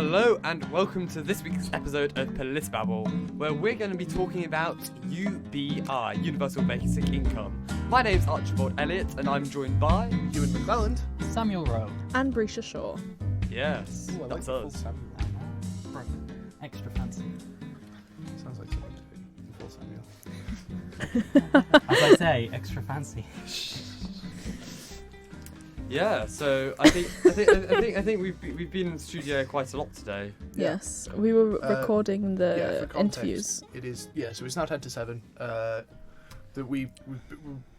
Hello and welcome to this week's episode of PolitiBabble, where we're going to be talking about UBI, Universal Basic Income. My name's Archibald Elliott and I'm joined by... Ewan McClelland. Samuel Rowe. And Brisha Shaw. Yes, Ooh, I like that's the full us. Samuel. Extra fancy. Sounds like something to be. The full Samuel. As I say, extra fancy. Yeah, so I think we've been in the studio quite a lot today. Yes, we were recording the for context, interviews. It is, so it's now 10 to 7. That we're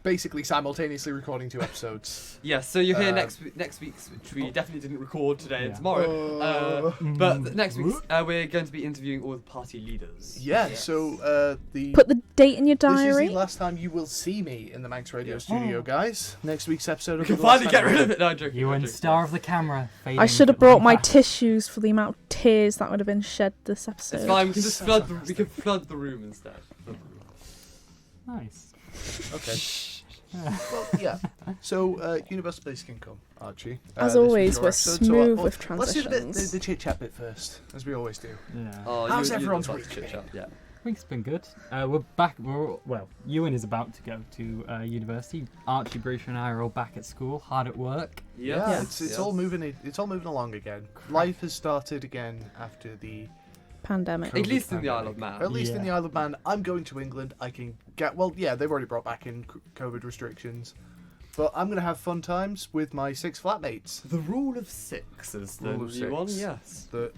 basically simultaneously recording 2 episodes. Yes, so you're here next week's, which we definitely didn't record today and tomorrow. But next week's, we're going to be interviewing all the party leaders. Yeah, Yes. so Put the date in your this is diary. the last time you will see me in the Manx Radio studio, guys. Next week's episode will We be can the last finally time get rid of it. No, I'm joking. You I'm and joking. star of the camera. I should have brought my tissues for the amount of tears that would have been shed this episode. It's fine. We can just flood the room instead. Nice. Okay. Well, yeah. So, Universal Basic Income, Archie. As this was always, your we're episode, smooth so, with let's do transitions. the chit-chat bit first, as we always do. Yeah. Oh, How's you everyone's like week to been? chit-chat, yeah. Week's been good. We're back. Ewan is about to go to university. Archie, Brisha, and I are all back at school, hard at work. Yeah, Yes. it's all moving. It's all moving along again. Life has started again after the. Pandemic. At least in the pandemic. Isle of Man. At least in Yeah. the Isle of Man. I'm going to England. I can get. Well, yeah, they've already brought back in COVID restrictions, but I'm going to have fun times with my 6 flatmates. The rule of 6 is the Rule of new one, 6. yes. That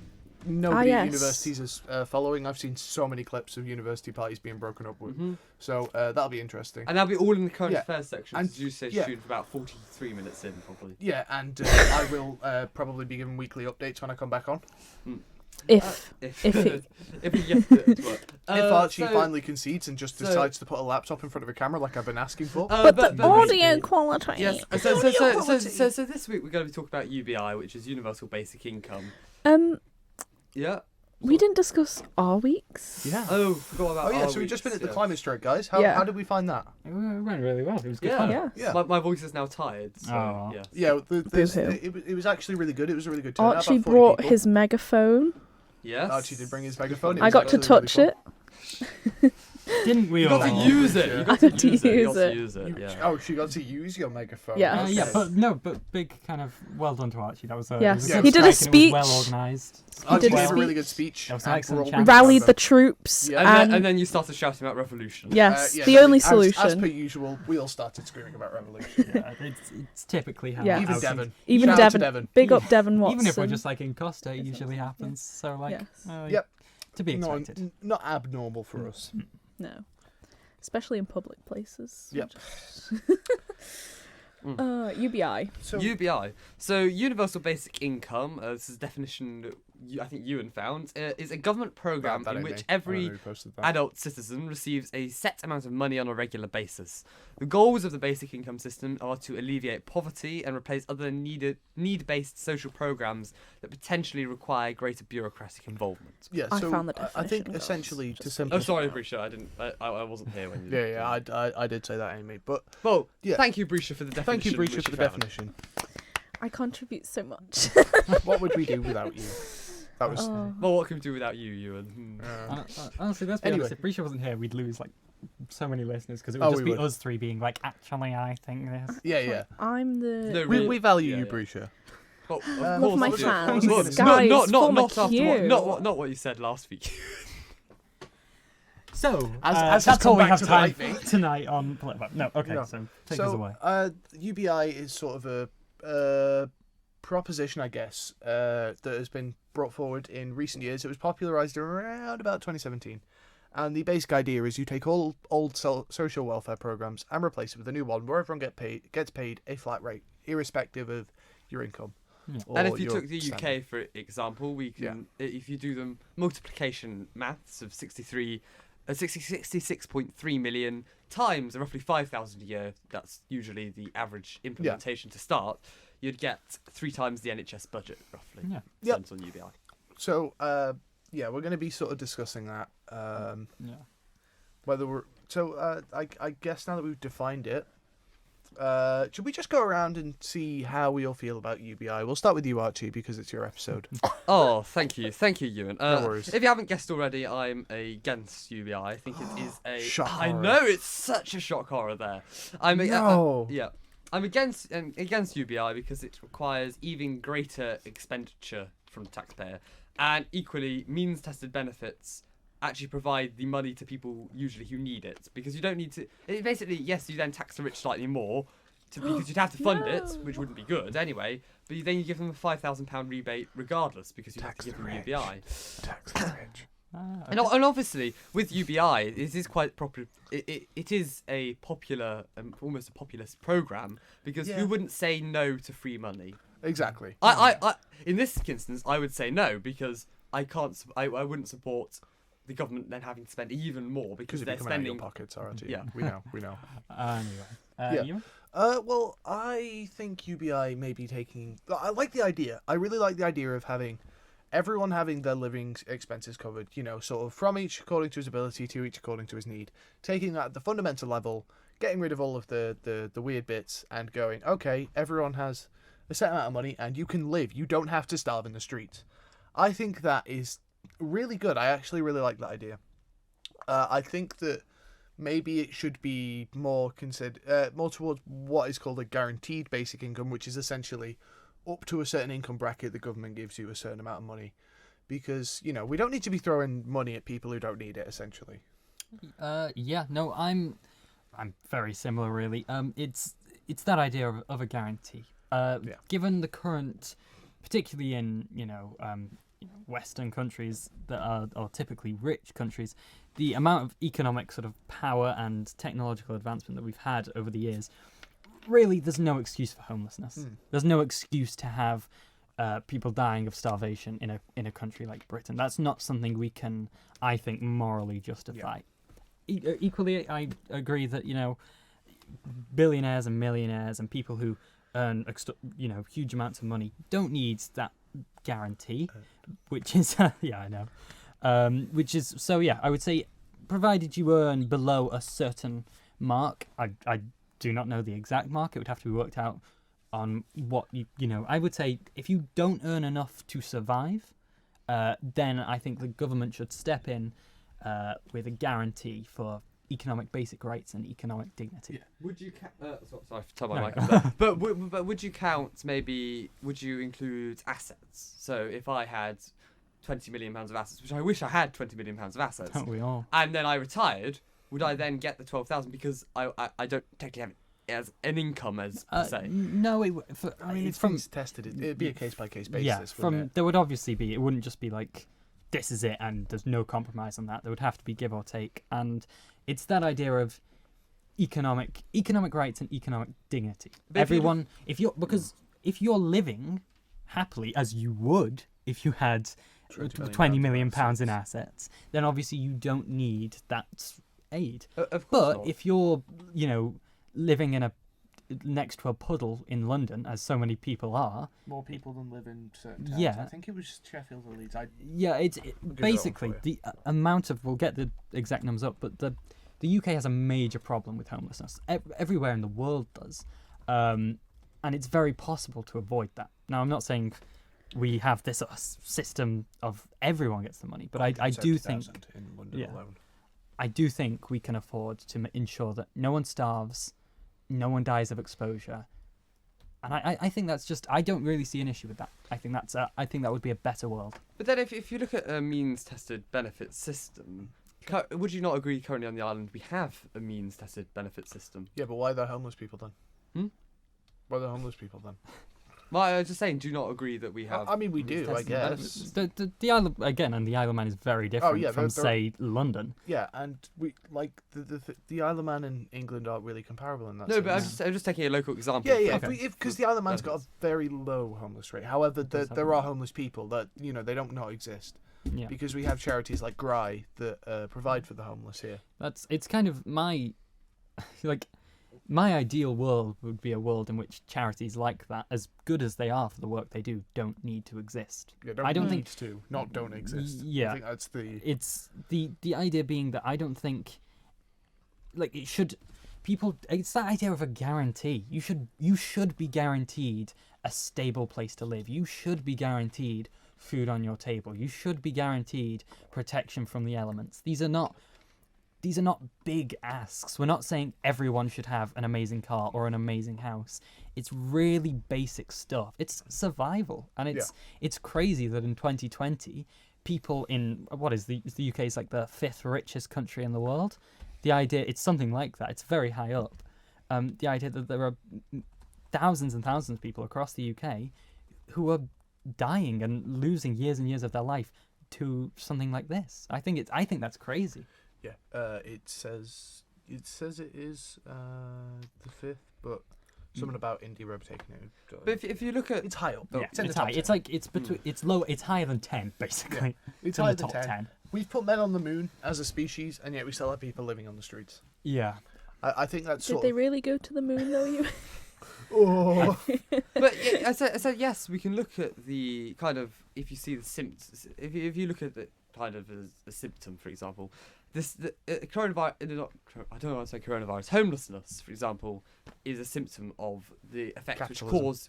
nobody at yes. universities is following. I've seen so many clips of university parties being broken up with, so that'll be interesting. And that'll be all in the current Yeah. affairs section. And- As you say, yeah. shoot for about 43 minutes in, probably. Yeah, and I will probably be giving weekly updates when I come back on. If If he- if we get it to work. If Archie so- finally concedes and just so- decides to put a laptop in front of a camera like I've been asking for. but the audio quality. Yes. So this week we're going to be talking about UBI, which is Universal Basic Income. Yeah. We didn't discuss our weeks. Yeah. Oh, forgot about. Oh yeah, our so we've just been weeks, at the yeah. climate strike, guys. How Yeah. how did we find that? It went really well. It was good Yeah. fun. Yeah. Yeah. My voice is now tired. So, Oh. yes. Yeah, Boo-hoo. it was actually really good. It was a really good turnout. Archie about 40 brought people. his megaphone. Yes. Archie did bring his megaphone. It I was got to actually really touch fun. it. Didn't we You all? got to use it. You I got to got to use it. You got use to it. use it. Yeah. Oh, she got to use your megaphone. Yeah. Okay. Yeah, but big kind of well done to Archie. That was it Yes. was a good He did a strike and it was speech. well organised. Archie did a gave a really good speech. speech. That was an and excellent we're all chat. proud Rallied of the him. troops. Yeah. And then you started shouting about revolution. Yes, Yeah, the only as solution. per usual, we all started screaming about revolution. Yeah, it's typically how Yeah. how Even things- Devon. Even Shout out to Devon. Devon. Big up Devon Watson. Even if we're just like in Costa, it usually happens. So like, Yes. Yep. to be No, expected. not abnormal for us. No. Especially in public places. Yep. UBI. So UBI. So Universal Basic Income, this is a definition that I think Ewan found, is a government program that in ain't which me. I don't know every who posted that. adult citizen receives a set amount of money on a regular basis. The goals of the basic income system are to alleviate poverty and replace other need-based social programs that potentially require greater bureaucratic involvement. Yeah, I so found the I think definition, essentially to Oh, simplify. sorry, Brisha, I wasn't here when you. Yeah, I did say that, Amy. But Well, Yeah. thank you, Brisha, for the definition. thank you, Breacher, which for the found. definition. I contribute so much. What would we do without you? That was. Well, what can we do without you, Ewan? Honestly, let's be Anyway. honest. If Brisha wasn't here, we'd lose like so many listeners because it would Oh, just we be would. us 3 being like, actually, I think this. Yeah. I'm the... No, We value Yeah, you, yeah. Breacher. Well, of Love course my we do. fans. Well, Guys, not form a after what, queue. not what you said last week. So, As has that's come all we back have to time bite me. for tonight on PolitiBabble. No, okay, No. so take us away. UBI is sort of a proposition, I guess, that has been brought forward in recent years. It was popularised around about 2017. And the basic idea is you take all old social welfare programs and replace it with a new one where everyone gets paid a flat rate, irrespective of your income. or And if you your took the standard. UK for example, we can if you do the multiplication maths of 66.3 million times roughly 5,000 a year, that's usually the average implementation to start, you'd get 3 times the NHS budget roughly. Yeah. Spent on UBI. So we're going to be sort of discussing that. Whether we're I guess now that we've defined it, Should we just go around and see how we all feel about UBI? We'll start with you, Archie, because it's your episode. Oh, thank you, Ewan. No worries. If you haven't guessed already, I'm against UBI. I think it is a. Shock I horror. know it's such a shock horror there. No. Yeah, I'm against UBI because it requires even greater expenditure from the taxpayer, and equally means-tested benefits actually provide the money to people usually who need it, because you don't need to. It basically, yes, you then tax the rich slightly more, because you'd have to fund it, which wouldn't be good anyway. But then you give them a £5,000 rebate regardless, because you have to give them UBI. Tax the rich. And obviously, with UBI, it is quite proper. It is a popular, almost a populist program, because Yeah. who wouldn't say no to free money? Exactly. I in this instance, I would say no, because I can't. I wouldn't support the government then having to spend even more because Because they're it'd be coming out of your spending. pockets, Archie. Yeah. We know. Anyway, Yeah. Ewan? Well, I think UBI may be taking. I like the idea. I really like the idea of having everyone having their living expenses covered. You know, sort of from each according to his ability to each according to his need. Taking that at the fundamental level, getting rid of all of the weird bits, and going, okay, everyone has a set amount of money, and you can live. You don't have to starve in the streets. I think that is really good. I actually really like that idea. I think that maybe it should be more more towards what is called a guaranteed basic income, which is essentially up to a certain income bracket the government gives you a certain amount of money, because we don't need to be throwing money at people who don't need it. Essentially, Yeah, no, I'm very similar, really. It's that idea of a guarantee. Given the current, particularly in Western countries that are typically rich countries, the amount of economic sort of power and technological advancement that we've had over the years, really, there's no excuse for homelessness. There's no excuse to have people dying of starvation in a country like Britain. That's not something we can, I think, morally justify. Equally, I agree that billionaires and millionaires and people who earn huge amounts of money don't need that guarantee, which is yeah, I know, which is so yeah. I would say, provided you earn below a certain mark, I do not know the exact mark. It would have to be worked out on what I would say if you don't earn enough to survive, then I think the government should step in with a guarantee for economic basic rights and economic dignity. Yeah. Would you sorry, turn my mic off there. But would you count, maybe, would you include assets? So if I had £20 million of assets, which I wish I had £20 million of assets, Don't we all? and then I retired, would I then get the 12,000 because I don't technically have it as an income as per se? No, I mean, it's if things tested, it'd be a case by case basis. yeah. wouldn't it? There would obviously be. It wouldn't just be like this is it and there's no compromise on that. There would have to be give or take, and it's that idea of economic rights and economic dignity. But Everyone, if you're living happily as you would if you had £20 million in assets, then obviously you don't need that aid. Of course But not. if you're, living in next to a puddle in London, as so many people are, More people than live in certain towns. Yeah. I think it was Sheffield or Leeds. basically the amount of, we'll get the exact numbers up, but the UK has a major problem with homelessness. Everywhere in the world does, and it's very possible to avoid that. Now, I'm not saying we have this system of everyone gets the money, but I do think in London alone. I do think we can afford to ensure that no one starves, no one dies of exposure, and I think that's just, I don't really see an issue with that. I think that would be a better world. But then if you look at a means-tested benefit system, would you not agree currently on the island we have a means-tested benefit system? Yeah, but why are there homeless people then? Why are there homeless people then? Well, I was just saying, do you not agree that we have... I mean, we do, I means-tested guess. benefits? The Isle of, again, and the Isle of Man is very different from, say, London. Yeah, and we like the Isle of Man and England aren't really comparable in that. No, sense. but I'm just taking a local example. Yeah, Okay. because the Isle of Man's got a very low homeless rate. However, does have there a- are homeless people that they don't not exist Yeah, because we have charities like Gry that provide for the homeless here. it's kind of my my ideal world would be a world in which charities like that, as good as they are for the work they do, don't need to exist. Yeah, I don't need think- to, not don't exist. Yeah. I think that's the It's the idea being that I don't think it should. It's that idea of a guarantee. You should be guaranteed a stable place to live. You should be guaranteed food on your table. You should be guaranteed protection from the elements. These are not big asks. We're not saying everyone should have an amazing car or an amazing house. It's really basic stuff. It's survival, and it's crazy that in 2020, people in the UK is like the 5th richest country in the world. The idea, it's something like that. It's very high up. The idea that there are thousands and thousands of people across the UK who are dying and losing years and years of their life to something like this. I think that's crazy. Yeah, it says it is the 5th, but something about indie rope taking it. But if you look at, it's high up. Yeah, It's in it's the top high. 10. It's like it's between. It's low. It's higher than 10, basically. It's in higher the than top 10. We've put men on the moon as a species, and yet we still have people living on the streets. Yeah. I think that's Did sort they of... really go to the moon though? You. Oh. But I said yes. We can look at the kind of, if you see the symptoms. If you look at it kind of as a symptom, for example, coronavirus. I don't know how to say coronavirus. Homelessness, for example, is a symptom of the effect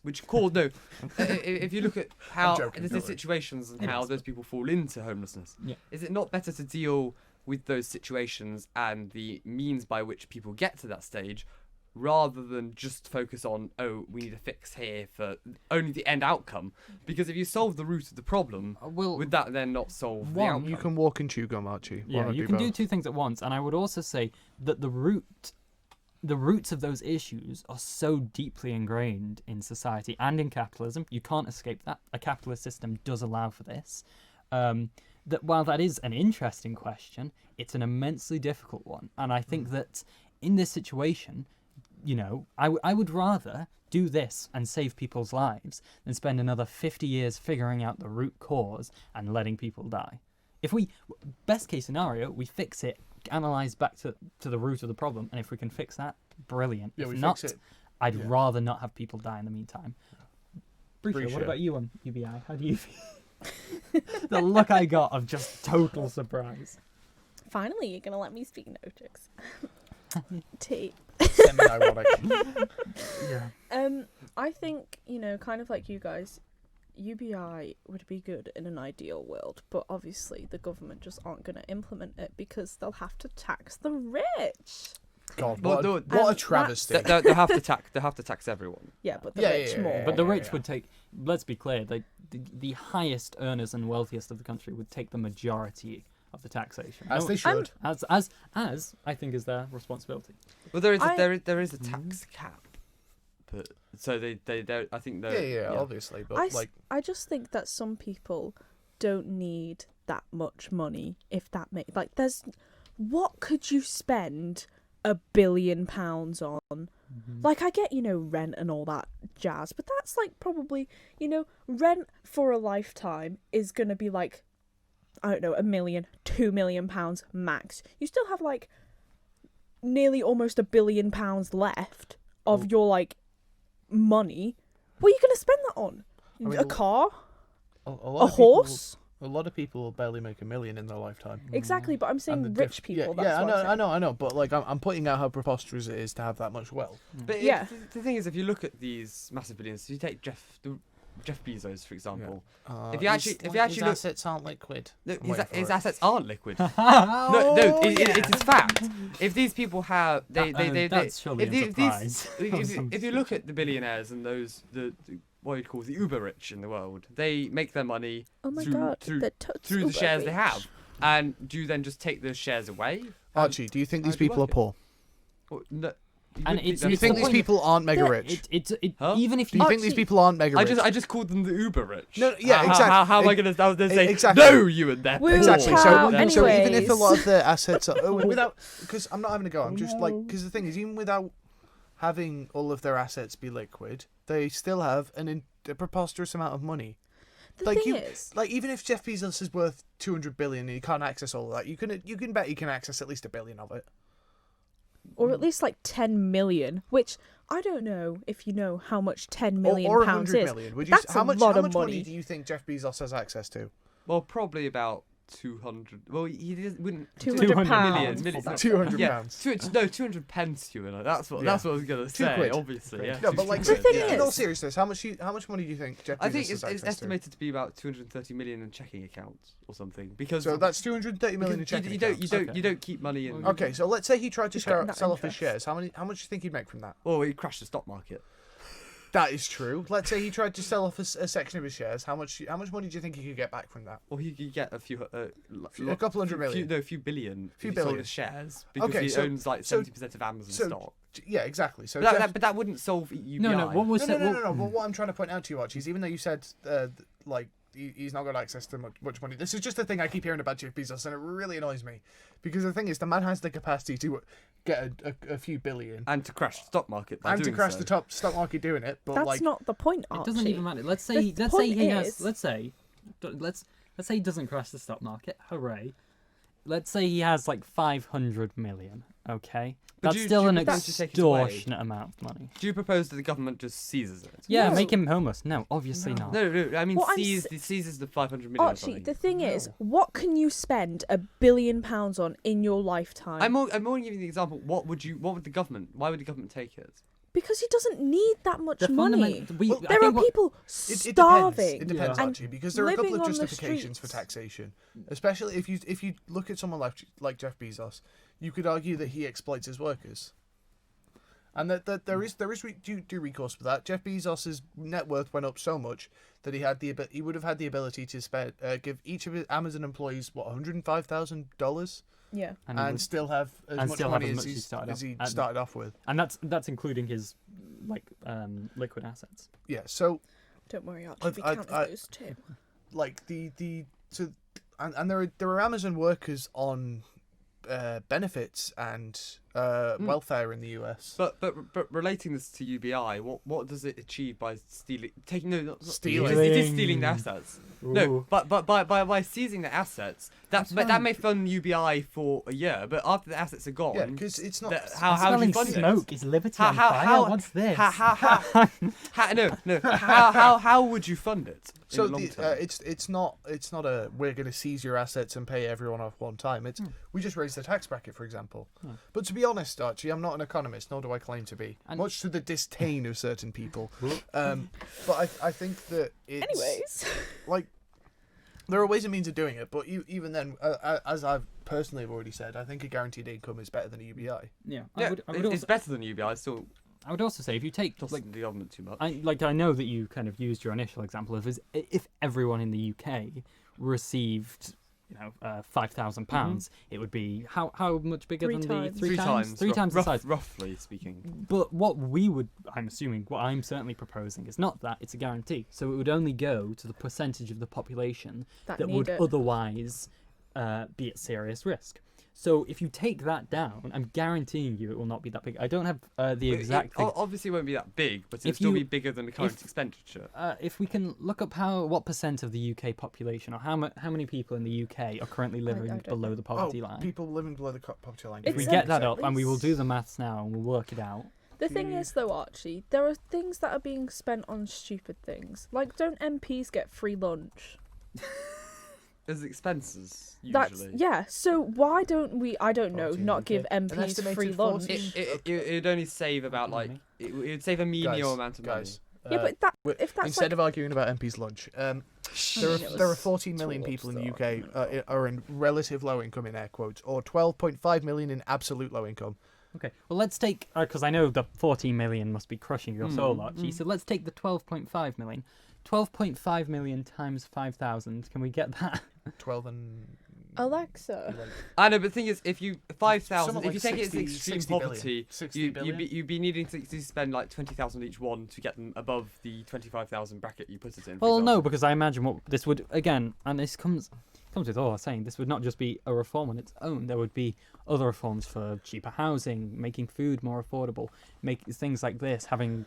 which cause no. If you look at how the situations and how those people fall into homelessness, is it not better to deal with those situations and the means by which people get to that stage, rather than just focus on, we need a fix here for only the end outcome? Because if you solve the root of the problem, would that then not solve the outcome? You can walk and chew gum, Archie. Yeah, you can do two things at once. And I would also say that the roots of those issues are so deeply ingrained in society and in capitalism. You can't escape that. A capitalist system does allow for this. That while that is an interesting question, it's an immensely difficult one. And I think that in this situation, I would rather do this and save people's lives than spend another 50 years figuring out the root cause and letting people die. If best case scenario, we fix it, analyze back to the root of the problem, and if we can fix that, brilliant. Yeah, if we not, fix it. I'd rather not have people die in the meantime. Appreciate What it. about you on UBI? How do you feel? The look I got of just total surprise. Finally, you're gonna let me speak, no jokes. Tea. Semi-ironic. Yeah. I think, kind of like you guys, UBI would be good in an ideal world, but obviously the government just aren't going to implement it because they'll have to tax the rich. God, Well, what a travesty. They have to tax everyone. Yeah, but the rich yeah, more. yeah, But the rich would take, let's be clear, the highest earners and wealthiest of the country would take the majority of the taxation. As they should. As I think is their responsibility. Well, there is a tax cap, but so they I think they're obviously, but I just think that some people don't need that much money. If that makes what could you spend £1 billion on? Mm-hmm. Like, I get, rent and all that jazz, but that's probably, rent for a lifetime is gonna be I don't know, £1 million, £2 million max. You still have nearly almost £1 billion left of your money. What are you gonna spend that on? A car? A horse? A lot of people will barely make $1 million in their lifetime. Exactly, but I'm saying rich people. I know. But I'm pointing out how preposterous it is to have that much wealth. But the thing is, if you look at these massive billions, if you take Jeff Bezos, for example, if you actually his look, assets aren't liquid. his assets aren't liquid. It is fact. If these people have, that's surely a surprise. if you look at the billionaires and the what you'd call the uber rich in the world, they make their money through the shares they have. And do you then just take those shares away? Archie, do you think these people are poor? Well, no, And do you think these people aren't mega rich? Huh? Even if Do you think these people aren't mega rich? I just called them the uber rich. No, yeah, exactly. How am I going to say exactly. no? You and that. Exactly. Ciao. So even if a Anyways. lot of their assets are without, because I'm not having a go. I'm just because the thing is, even without having all of their assets be liquid, they still have a preposterous amount of money. The thing is, even if Jeff Bezos is worth 200 billion and you can't access all of that, you can bet you can access at least $1 billion of it. or at least 10 million, which I don't know if you know how much 10 million or pounds 100 is. million. That's how a much lot how of much money. do you think Jeff Bezos has access to? Well, probably about 200. Well, wouldn't. 200 million. pounds. million no, £200. yeah, 200 pence, Ewan. That's what I was gonna say. quid. Obviously, yeah. No, but like, The thing in all is- seriousness, how much money do you think Jeff Bezos I think has it's access to? estimated to be about 230 million in checking accounts or something. Because So that's 230 million in because checking you don't accounts. you don't keep money in. Okay, so let's say he tried to He's getting that sell off his interest. shares. How much do you think he'd make from that? Or he crashed the stock market. That is true. Let's say he tried to sell off a section of his shares. How much money do you think he could get back from that? Or he could get a few. A couple hundred million. A few billion. Few if he sold billion. his shares because Okay, he so- owns like 70% of Amazon stock. Yeah, exactly. So But that wouldn't solve UBI. No. What was no. But what I'm trying to point out to you, Archie, is even though you said like he's not got access to much money, this is just a thing I keep hearing about Jeff Bezos, and it really annoys me because the thing is, the man has the capacity to get a few billion And to crash the stock market by and to doing crash so. the top stock market doing it. But That's like, not the point, It Archie. doesn't even matter. Let's The say point he is- has. Let's say he doesn't crash the stock market. Hooray! Let's say he has like 500 million. Okay, But that's do you still an propose to take it away? extortionate amount of money. Do you propose that the government just seizes it? Yeah, No. make him homeless. No, obviously not. No. I mean, What I'm seizes the 500 million. or Archie, something. the thing is, what can you spend £1 billion on in your lifetime? I'm only giving you the example. Why would the government take it? Because he doesn't need that much The money. fundament- we- Well, I There are think what- people It starving. It depends, Yeah. Archie, because there are a couple living of on the justifications for streets. taxation. Especially if you look at someone like Jeff Bezos, you could argue that he exploits his workers, and that there is due recourse for that. Jeff Bezos's net worth went up so much that he would have had the ability to give each of his Amazon employees $105,000 Yeah. and still have as much money as he started off with. And that's including his liquid assets. Yeah, so Don't worry, Archie. We I- count I- those too. like and there are Amazon workers on benefits and welfare in the US. But relating this to UBI, what does it achieve by stealing? Not Stealing. It is stealing the assets. No, Ooh. but by seizing the assets, that may fund UBI for a year. But after the assets are gone, Yeah, because it's not. how would Smelling you fund smoke it? is liberty on fire. What's this? How would you fund it? So in the long term? it's not a we're going to seize your assets and pay everyone off one time. It's we just raise the tax bracket, for example. But to be honest, Archie, I'm not an economist, nor do I claim to be, much to the disdain of certain people. But I think that it's Anyways. like there are ways and means of doing it. But even then, as I've personally have already said, I think a guaranteed income is better than a UBI. Yeah, yeah, I would it's also, better than UBI. Still I would also say if you take doesn't the government too much. I know that you kind of used your initial example of if everyone in the UK received £5,000, it would be how much bigger Three than times. the three times the size. Roughly speaking. But what I'm certainly proposing is not that, it's a guarantee. So it would only go to the percentage of the population That that need would it. otherwise be at serious risk. So if you take that down, I'm guaranteeing you it will not be that big. I don't have the exact figure. Obviously, it won't be that big, but it'll If still you- be bigger than the current expenditure. If we can look up what percent of the UK population, or how many people in the UK are currently living don't below know. the poverty line. People living below the poverty line. If we It's get that at up, and we will do least- the maths now, and we'll work it out. The thing is, though, Archie, there are things that are being spent on stupid things. Like, don't MPs get free lunch? There's expenses usually. That's yeah. So why don't we? I don't know. Protein, Not okay. give An MPs estimated free lunch. 14 It'd only save about like it would save a menial amount of money. guys, Yeah, but that Wait, if that's instead like, of arguing about MP's lunch, there are 14 million people in the UK are in relative low income in air quotes, or 12.5 million in absolute low income. Okay, well let's take because I know the 14 million must be crushing your soul, Archie. So let's take the 12.5 million. 12.5 million times 5,000. Can we get that? 12 and Alexa. I know, but the thing is, if you 5,000, Something if you like take it 60 as extreme 60 billion. poverty, 60 you'd billion? be needing to spend like 20,000 each one to get them above the 25,000 bracket you put it in. for Well, no, example. because I imagine what this would again, and this comes with all I'm saying. This would not just be a reform on its own. There would be other reforms for cheaper housing, making food more affordable, make things like this, having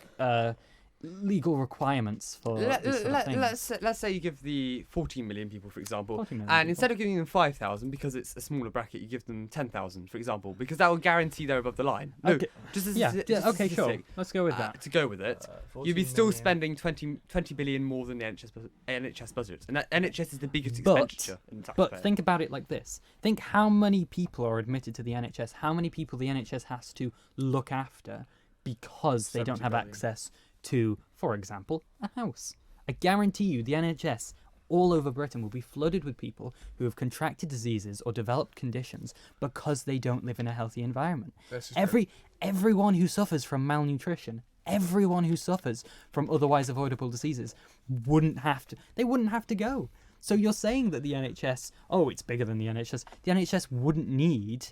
legal requirements for these sort of things. Let's say you give the 14 million people, for example, 14 million and people. instead of giving them 5,000 because it's a smaller bracket, you give them 10,000, for example, because that will guarantee they're above the line. No, Okay. just as Yeah, just yeah, as okay, sure. statistic, Let's go with that. to go with it, you'd be still spending 20 billion more than the NHS budget, and that NHS is the biggest expenditure in the taxpayer. But think about it like this. Think how many people are admitted to the NHS, how many people the NHS has to look after because they don't 70 have million. access to, for example, a house. I guarantee you the NHS all over Britain will be flooded with people who have contracted diseases or developed conditions because they don't live in a healthy environment. This is true. Everyone who suffers from malnutrition, everyone who suffers from otherwise avoidable diseases wouldn't have to go. So you're saying that the NHS, it's bigger than the NHS. The NHS wouldn't need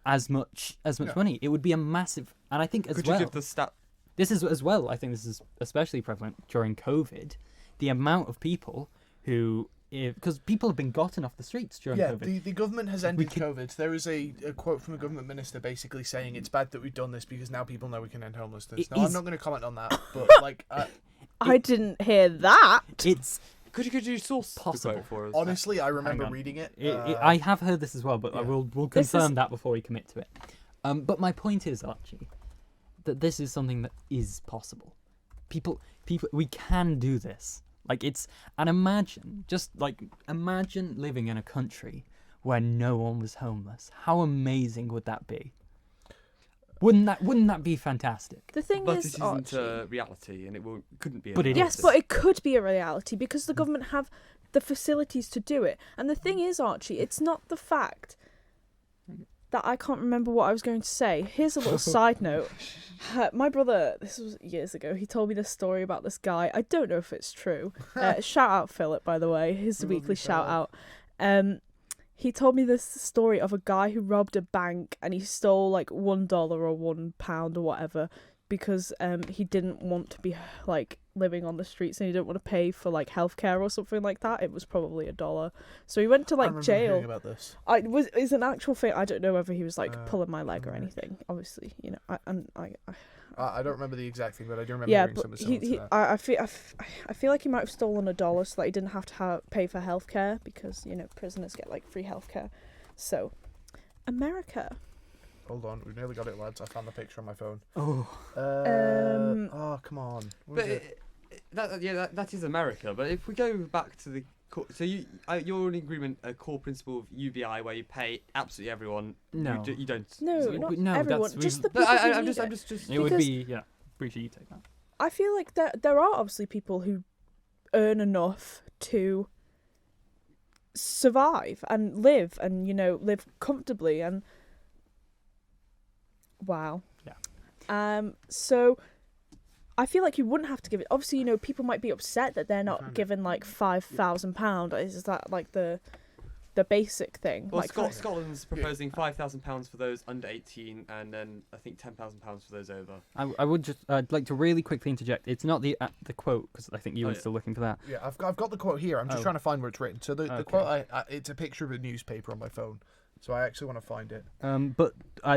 as much money. It would be a massive, and I think Could you give the stat? this is as well, I think this is especially prevalent during COVID, the amount of people who, because people have been gotten off the streets during COVID. The government has ended COVID. There is a quote from a government minister basically saying it's bad that we've done this because now people know we can end homelessness. Now, I'm not going to comment on that, but like... I didn't hear that. It's Could you source possible. the quote for us? honestly, I remember Hang on. reading it. I have heard this as well, but yeah. we'll This confirm is- that before we commit to it. But my point is, Archie, that this is something that is possible. People, we can do this. And imagine living in a country where no one was homeless. How amazing would that be? Wouldn't that be fantastic? The thing But is, it isn't Archie, a reality, and couldn't be. A But it reality. yes, but it could be a reality because the government have the facilities to do it. And the thing is, Archie, it's not the fact that I can't remember what I was going to say. Here's a little side note. My brother, this was years ago, he told me this story about this guy. I don't know if it's true. Shout out Philip, by the way, his weekly shout out. He told me this story of a guy who robbed a bank and he stole like $1 or £1 or whatever because he didn't want to be like living on the streets and he didn't want to pay for like healthcare or something like that. It was probably $1. So he went to I like remember jail. hearing about this. It's an actual thing. I don't know whether he was like pulling my leg or anything. Obviously, you know. I don't remember the exact thing, but I do remember Yeah, hearing but something similar to that. I feel like he might have stolen $1 so that he didn't have to pay for healthcare because prisoners get like free healthcare. So, America. Hold on, we've nearly got it, lads. I found the picture on my phone. Oh, Oh, come on. What But is it? that is America. But if we go back to the so you're in agreement a core principle of UBI where you pay absolutely everyone. No. You don't. No, So- not no, everyone. that's Just the No, people who I'm need just. it. it would Because- be, yeah. Appreciate you take that. I feel like there are obviously people who earn enough to survive and live and live comfortably and wow. Yeah. So I feel like you wouldn't have to give it. Obviously, people might be upset that they're not found it. given like £5,000. Is that like the basic thing? Well, like Scotland's proposing £5,000 for those under 18, and then I think £10,000 for those over. I would just I'd like to really quickly interject. It's not the quote because I think you were yeah. still looking for that. Yeah, I've got the quote here. I'm just Oh. trying to find where it's written. So the Okay. quote, it's a picture of a newspaper on my phone. So I actually want to find it. But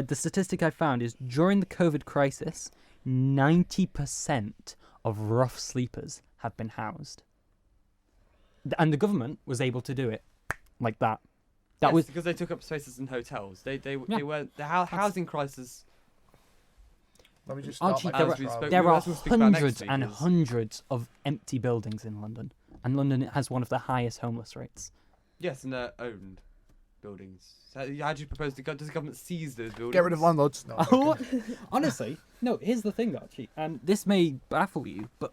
the statistic I found is during the COVID crisis, 90% of rough sleepers have been housed, and the government was able to do it like that. That Yes, was because they took up spaces in hotels. They Yeah. were the housing crisis. Let me just Archie, start my there next are- trial. spoke- there we are also speak about next hundreds week and is- hundreds of empty buildings in London, and London has one of the highest homeless rates. Yes, and they're owned buildings. So how do you propose does the government seize those buildings? Get rid of landlords. No, I'm joking. Honestly, no. Here's the thing, Archie, and this may baffle you, but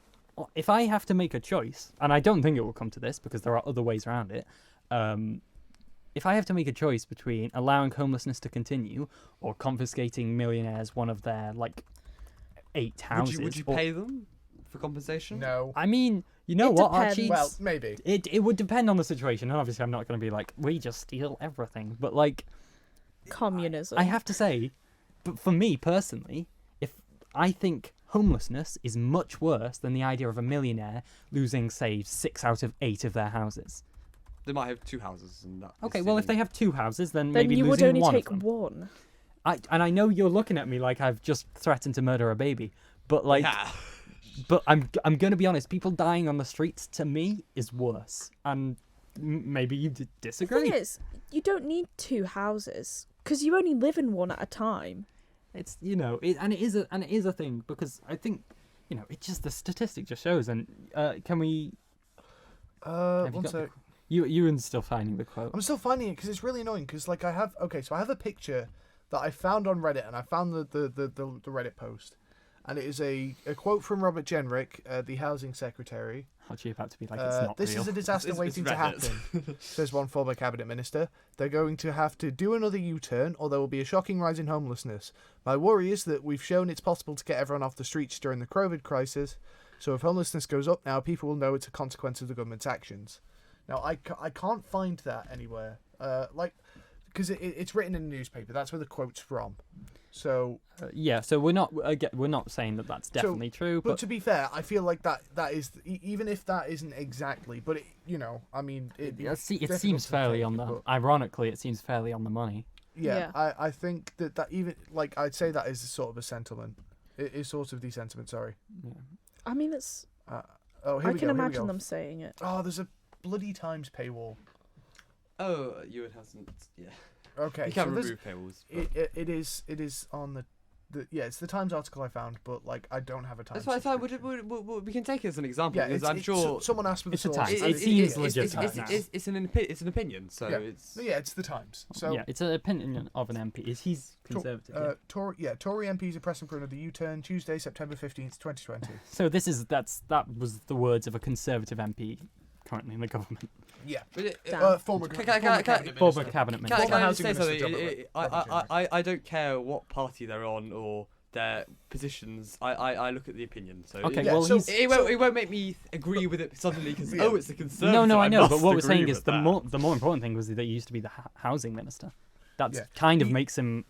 if I have to make a choice, and I don't think it will come to this because there are other ways around it. If I have to make a choice between allowing homelessness to continue or confiscating millionaires one of their 8 houses, Would you pay them for compensation? No. I mean, you know It what, depends. Archie? Well, maybe. It would depend on the situation, and obviously I'm not going to be like, we just steal everything. But communism. I have to say, but for me personally, if I think homelessness is much worse than the idea of a millionaire losing, say, 6 out of 8 of their houses. They might have 2 houses and that. is Okay, well, if they silly. have 2 houses, then then maybe you would losing only one take of them. one. And I know you're looking at me like I've just threatened to murder a baby, but Yeah. But I'm gonna be honest. People dying on the streets to me is worse, and maybe you The disagree. thing is, you don't need 2 houses because you only live in one at a time. It's and it is a thing because I think it just the statistic just shows. And can we? Have you One got sec. You're still finding the quote. I'm still finding it because it's really annoying. Because like I have a picture that I found on Reddit, and I found the Reddit post, and it is a quote from Robert Jenrick, the housing secretary. Actually, about to be like it's not This real. is a disaster It's waiting to Reddit. happen, says one former cabinet minister. They're going to have to do another U-turn, or there will be a shocking rise in homelessness. My worry is that we've shown it's possible to get everyone off the streets during the COVID crisis. So if homelessness goes up now, people will know it's a consequence of the government's actions. Now, I can't find that anywhere. Because it's written in the newspaper. That's where the quote's from. So, So we're not saying that that's definitely true, but but to be fair, I feel like that is even if that isn't exactly, but it it seems fairly on the. Ironically, it seems fairly on the money. Yeah, Yeah. I think that even like I'd say that is sort of a sentiment. It is sort of the sentiment. Sorry. Yeah. I mean, it's. Oh, here I we can go, here we imagine go. them saying it. Oh, there's a bloody Times paywall. Oh, Ewan hasn't. Yeah. Okay, You can so remove paywalls. but- it is on the it's the Times article I found, but like I don't have a Times. That's fine. subscription. We can take it as an example Yeah, because I'm it's sure someone asked for the It's a source. Times. and It seems legitimate now. It's an opinion, so Yeah. it's. Yeah, it's the Times. So yeah, it's an opinion of an MP. He's conservative. Yeah. Tory MPs are pressing for another U-turn Tuesday, September 15th, 2020. So that was the words of a conservative MP currently in the government. Yeah. But Damn. Former Can- former can- cabinet Former minister. cabinet Can, minister. can I just housing say minister, something? Robert Jenrick. I don't care what party they're on or their positions. I look at the opinion. So Okay, Yeah, well so- he's. it won't make me agree with it suddenly because Yeah. it's a conservative. No, I know. But must what we're agree saying is with the that. more important thing was that he used to be the housing minister. That's Yeah. kind of He- makes him.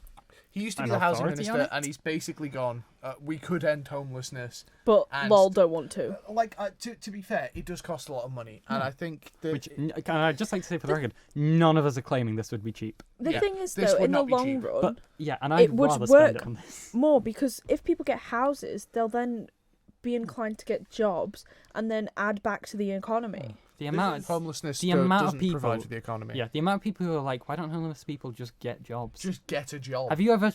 He used to be An the housing authority on minister, it? and he's basically gone. We could end homelessness. But And- lol, don't want to. To be fair, it does cost a lot of money, and I think that Which can I just like to say for the record, none of us are claiming this would be cheap. The Yeah, thing is, this though, would in the not be long cheap. run, But yeah, and I'd it would rather work spend it on this. more because if people get houses, they'll then be inclined to get jobs and then add back to the economy. The amount, homelessness the amount of doesn't people- provide for the economy. yeah, the amount of people who are like, why don't homeless people just get jobs? Just get a job. Have you ever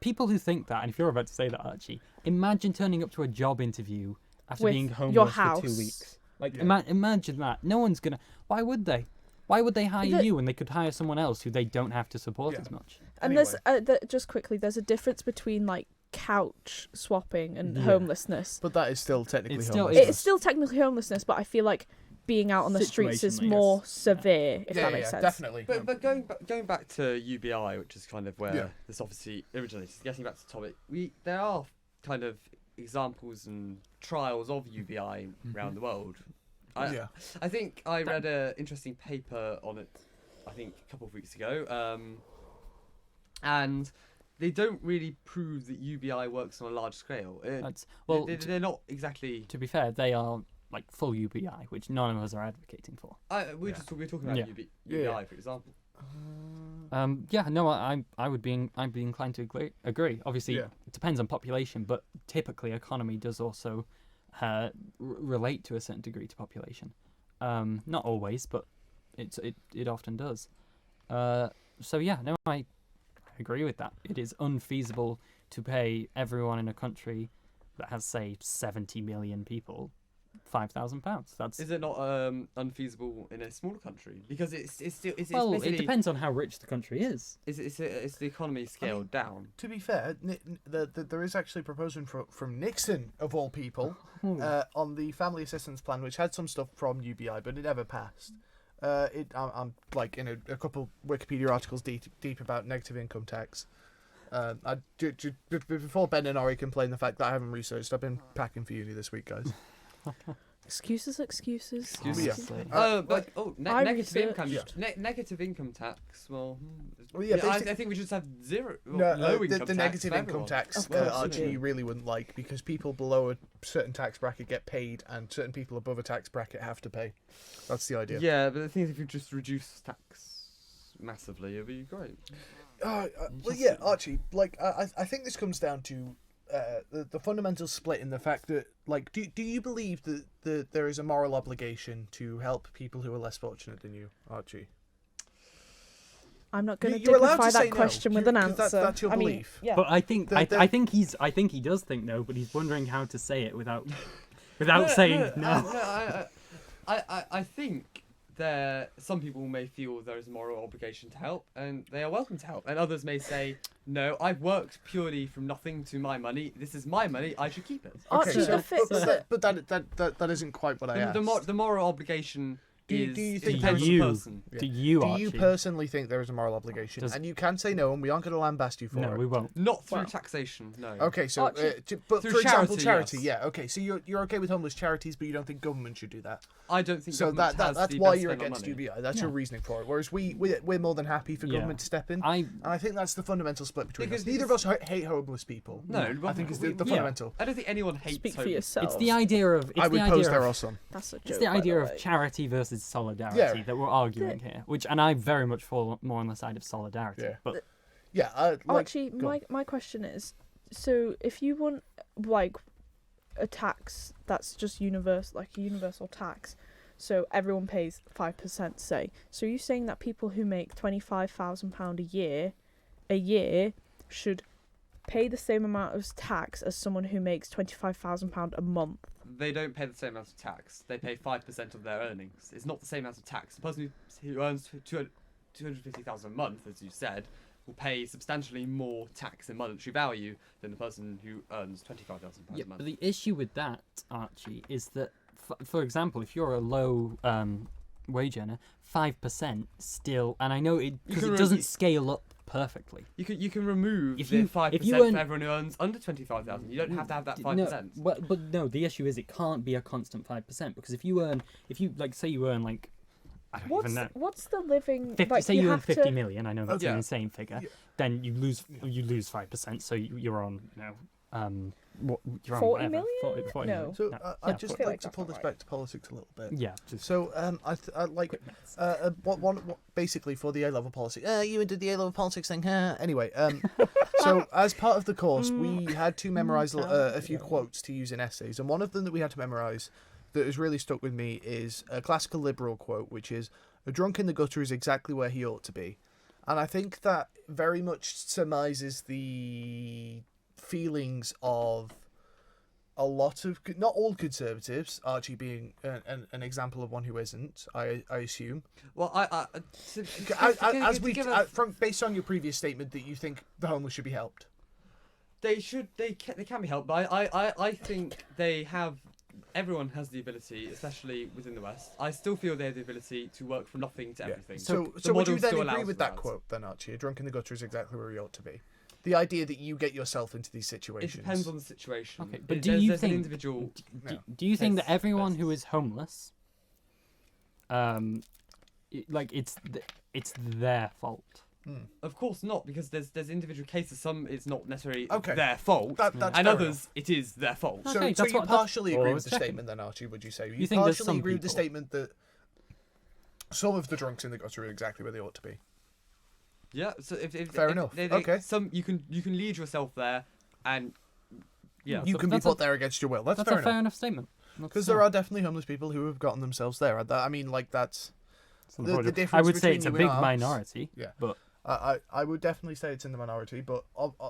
people who think that? And if you're about to say that, Archie, imagine turning up to a job interview after With being your homeless for 2 house. weeks. Like, Yeah. imagine that. No one's gonna. Why would they? Why would they hire The- you when they could hire someone else who they don't have to support Yeah. as much? And Anyway. there's just quickly, there's a difference between like couch swapping and Yeah. homelessness. But that is still technically It's still- homelessness. It's still technically homelessness, but I feel like being out on the streets is Situational, I more guess. severe, if yeah, that makes yeah, sense. definitely. But going back to UBI, which is kind of where Yeah. this obviously originates. Getting back to the topic, there are kind of examples and trials of UBI around the world. Yeah. I think I read an interesting paper on it. I think a couple of weeks ago, and they don't really prove that UBI works on a large scale. That's well. They're not exactly. To be fair, they are like full UBI, which none of us are advocating for. We're talking about Yeah. UBI, Yeah. for example. I would be I'd be inclined to agree. Obviously, Yeah. it depends on population, but typically economy does also relate to a certain degree to population. Not always, but it often does. So yeah, no, I agree with that. It is unfeasible to pay everyone in a country that has, say, 70 million people £5,000. That's Is it not unfeasible in a smaller country? Because it's still it's well, it basically depends on how rich the country is. it's the economy scaled down. To be fair, there is actually a proposal from Nixon, of all people, on the family assistance plan, which had some stuff from UBI, but it never passed. I'm like in a couple Wikipedia articles deep about negative income tax. Before Ben and Ori complain the fact that I haven't researched, I've been packing for uni this week, guys. Excuses. Honestly. Negative income. Yeah. Negative income tax. Well, yeah, I basic- think we should just have zero. No, low income the tax negative for income everyone. tax Of course you Archie do. really wouldn't like, because people below a certain tax bracket get paid and certain people above a tax bracket have to pay. That's the idea. Yeah, but the thing is, if you just reduce tax massively, it'd be great. Well, yeah, Archie. Like, I think this comes down to the fundamental split in the fact that, like, do you believe that there is a moral obligation to help people who are less fortunate than you, Archie? I'm not going to You're allowed dignify to say that no. question with an answer. That's your I mean, belief. yeah. But I think The- I think he does think no, but he's wondering how to say it without saying no. I think some people may feel there is a moral obligation to help, and they are welcome to help. And others may say, no, I've worked purely from nothing to my money. This is my money. I should keep it. Okay, Archie, so, the fix. but that isn't quite what I asked. The moral obligation Do is you it think depends on you- the person. Do you, Do Archie? you personally think there is a moral obligation? Does- And you can say no, and we aren't going to lambast you for No, it. we won't. Not through Well. taxation, no. Okay, so Archie- but Through for example, charity, charity, yes. yeah. Okay, so you're okay with homeless charities, but you don't think government should do that. I don't think So government that's has the why best you're spend on against money. UBI. That's Yeah. your reasoning for it. Whereas we're more than happy for Yeah. government to step in. I And I think that's the fundamental split between Because us. Neither of us hate homeless people. No, I think it's the yeah. fundamental. I don't think anyone hates Speak for homeless. yourself. it's the idea of I would pose there are some. That's a joke. it's the by idea the of way. charity versus solidarity Yeah. that we're arguing here, and I very much fall more on the side of solidarity. Yeah. But Yeah, Archie, go on. my question is, so if you want like a tax that's just universal, like a universal tax, so everyone pays 5%, say. So are you saying that people who make £25,000 a year should pay the same amount of tax as someone who makes £25,000 a month? They don't pay the same amount of tax. They pay 5% of their earnings. It's not the same amount of tax. The person who earns 250,000 a month, as you said, will pay substantially more tax in monetary value than the person who earns £25,000 yeah, a month. but the issue with that, Archie, is that, for example, if you're a low wage earner, 5% still, and I know it because can it doesn't really- scale up perfectly. You can remove If the you- 5% if you for earn- everyone who earns under 25,000. You don't have to have that 5%. No, but no, the issue is it can't be a constant 5% because if you like say you earn like I don't even know. What's the living? 50, like, say you earn have to- 50 million. I know that's Yeah. an insane figure. Yeah. Then you lose 5%. So you're on you're on 40 whatever, million? 40 No. million. So No. I'd Yeah, just feel like like to that's pull not this right. back to politics a little bit. Yeah, just So I like quick minutes. basically for the A-level politics. You did the A-level politics thing. Anyway, so as part of the course, we had to memorize a few quotes to use in essays, and one of them that we had to memorize that has really stuck with me is a classical liberal quote, which is, "A drunk in the gutter is exactly where he ought to be," and I think that very much surmises the feelings of a lot of, not all conservatives, Archie being an example of one who isn't, I assume. Well, Based on your previous statement that you think the homeless should be helped. they can be helped, but I think everyone has the ability, especially within the West. I still feel they have the ability to work from nothing to everything. So The would you model then still agree allows with for that quote then, Archie? A drunk in the gutter is exactly where he ought to be. The idea that you get yourself into these It situations. depends on the situation. Okay, but do you there's think- an individual? Do you think that Tastes everyone best. who is homeless, it's their fault? Of course not, because there's individual cases. Some it's not necessarily Okay. their fault, That's and fair others it is their fault. Okay, So that's you what- that's- partially well, I agree was with the checking. statement then, Archie, would you say? You think there's partially some agree with the people- statement that some of the drunks in the gutter are exactly where they ought to be. Yeah. So if Fair enough. Okay. Some you can lead yourself there, and yeah. You so can be that's put there against your will. That's That's fair a fair enough. enough statement. Because there are definitely homeless people who have gotten themselves there. I mean, like, that's... the I difference would say between it's a you big and ours- minority. Yeah. But I would definitely say it's in the minority, but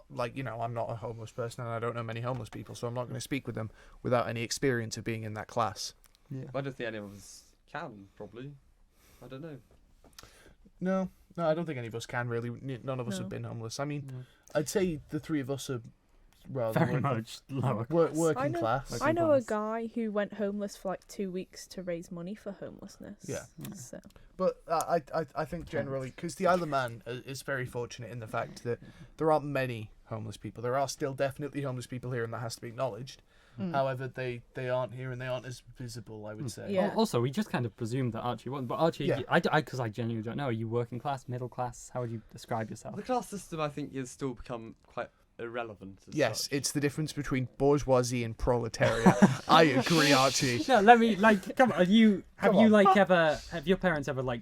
like, you know, I'm not a homeless person and I don't know many homeless people, so I'm not going to speak with them without any experience of being in that class. I don't think any of us can probably. I don't know. No, I don't think any of us can really. None of us No. have been homeless. I mean, I'd say the three of us are rather very much lower. working I know- class. I know a class. guy who went homeless for like 2 weeks to raise money for homelessness. Yeah. So But I think generally, because the Isle of Man is very fortunate in the fact that there aren't many homeless people. There are still definitely homeless people here, and that has to be acknowledged. However, they aren't here and they aren't as visible, I would say. Yeah. Also, we just kind of presumed that Archie wasn't. But Archie, Yeah. because I genuinely don't know. Are you working class, middle class? How would you describe yourself? The class system, I think, has still become quite irrelevant. As Yes, such. it's the difference between bourgeoisie and proletariat. I agree, Archie. No, let me come on. Have your parents ever like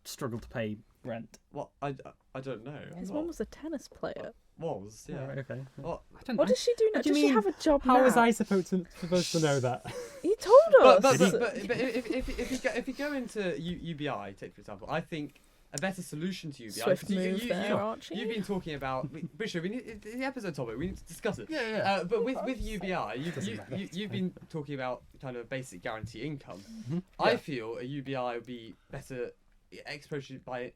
struggled to pay rent? Well, I don't know. I'm his not- mum was a tennis player. was. Yeah. Right, okay. Well, I don't What know. does she do now? What do you Does she mean? have a job How now? was I supposed to know that? He told us. but Did he? if you go into UBI, take for example, I think a better solution to UBI. Swift 'cause move there, Archie. You've been talking about Bishop. We need the episode topic. We need to discuss it. Yeah. But with UBI, Doesn't matter. you've been talking about kind of basic guarantee income. Mhm. I Yeah. feel a UBI would be better exposed by.